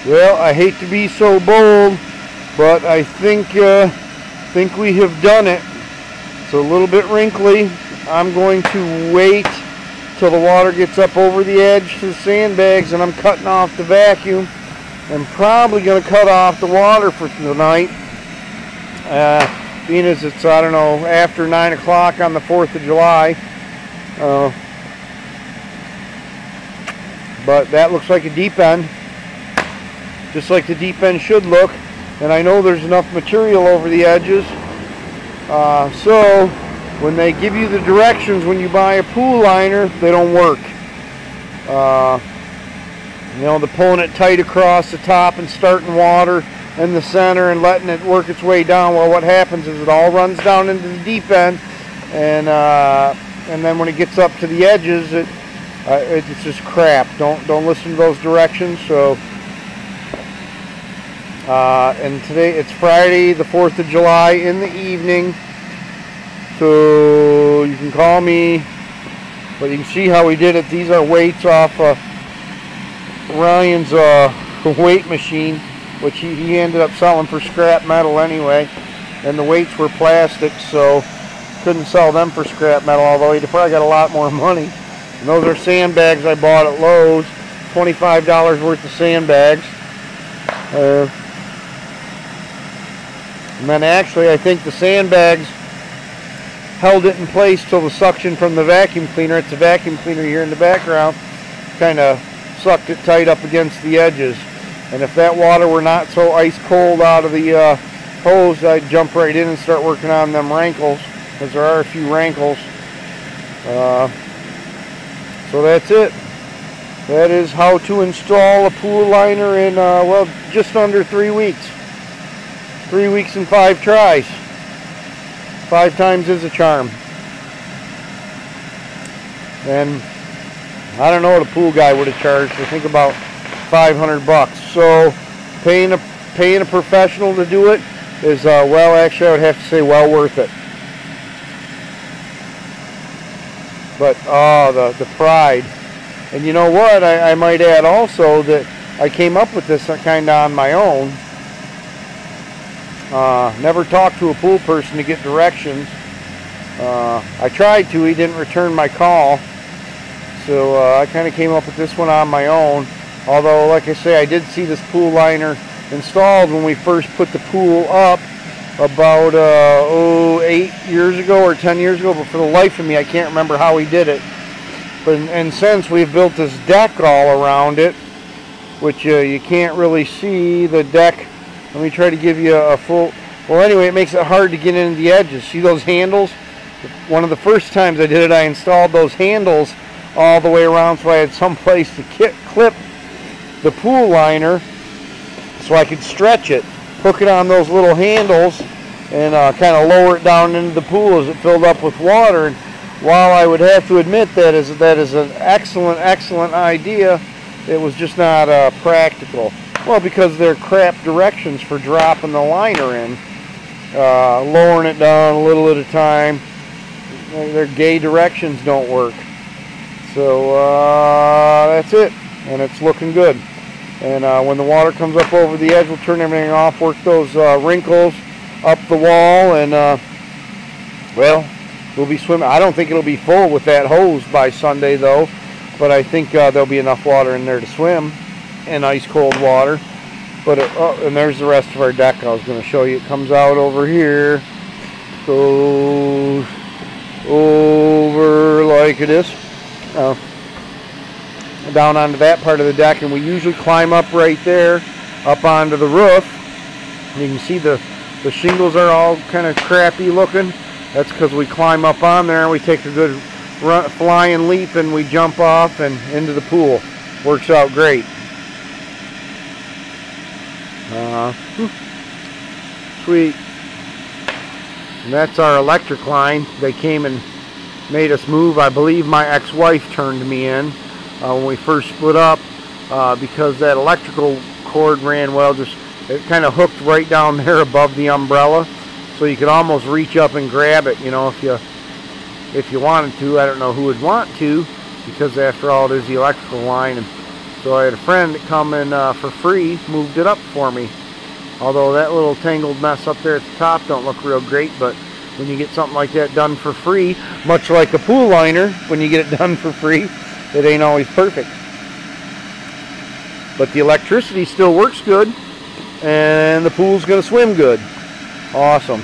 Well, I hate to be so bold, but I think we have done it. It's a little bit wrinkly. I'm going to wait till the water gets up over the edge to the sandbags, and I'm cutting off the vacuum. I'm probably going to cut off the water for tonight, being as it's, I don't know, after 9 o'clock on the 4th of July. But that looks like a deep end, just like the deep end should look. And I know there's enough material over the edges. So when they give you the directions when you buy a pool liner, they don't work. You know, the pulling it tight across the top and starting water in the center and letting it work its way down. Well, what happens is it all runs down into the deep end, and then when it gets up to the edges, it's just crap. Don't listen to those directions. So, and today it's Friday, the 4th of July in the evening. So you can call me, but you can see how we did it. These are weights off Ryan's weight machine, which he ended up selling for scrap metal anyway, and the weights were plastic, so couldn't sell them for scrap metal, although he'd probably got a lot more money. And those are sandbags I bought at Lowe's, $25 worth of sandbags. And then actually I think the sandbags held it in place till the suction from the vacuum cleaner. It's a vacuum cleaner here in the background, kind of sucked it tight up against the edges. And if that water were not so ice cold out of the hose, I'd jump right in and start working on them rankles, because there are a few rankles. So that's it. That is how to install a pool liner in, well, just under 3 weeks. 3 weeks and 5 tries. 5 times is a charm. And I don't know what a pool guy would have charged. I think about $500. So paying a professional to do it is, well, actually I would have to say well worth it. But the pride. And you know what, I might add also that I came up with this kind of on my own. Never talked to a pool person to get directions. I tried to, he didn't return my call. So I kind of came up with this one on my own. Although, like I say, I did see this pool liner installed when we first put the pool up about 8 years ago or 10 years ago. But for the life of me, I can't remember how he did it. But and since we've built this deck all around it, which you can't really see the deck. Let me try to give you a full. Well, anyway, it makes it hard to get into the edges. See those handles? One of the first times I did it, I installed those handles all the way around so I had some place to clip the pool liner so I could stretch it, hook it on those little handles, and kind of lower it down into the pool as it filled up with water. And while I would have to admit that is an excellent idea, it was just not practical. Well, because they're crap directions for dropping the liner in, lowering it down a little at a time. Their gay directions don't work. So that's it, and it's looking good. And when the water comes up over the edge, we'll turn everything off, work those wrinkles up the wall, and well, we'll be swimming. I don't think it'll be full with that hose by Sunday though, but I think there'll be enough water in there to swim, in ice cold water. But and there's the rest of our deck I was going to show you. It comes out over here, goes over like it is, down onto that part of the deck, and we usually climb up right there, up onto the roof. You can see the shingles are all kind of crappy looking. That's because we climb up on there and we take a good flying leap and we jump off and into the pool. Works out great. Sweet. And that's our electric line. They came and made us move. I believe my ex-wife turned me in when we first split up because that electrical cord ran, well, just it kind of hooked right down there above the umbrella, so you could almost reach up and grab it, you know, if you wanted to. I don't know who would want to, because after all, it is the electrical line. And So I had a friend that come in for free, moved it up for me. Although that little tangled mess up there at the top don't look real great, but when you get something like that done for free, much like a pool liner, when you get it done for free, it ain't always perfect. But the electricity still works good, and the pool's going to swim good. Awesome.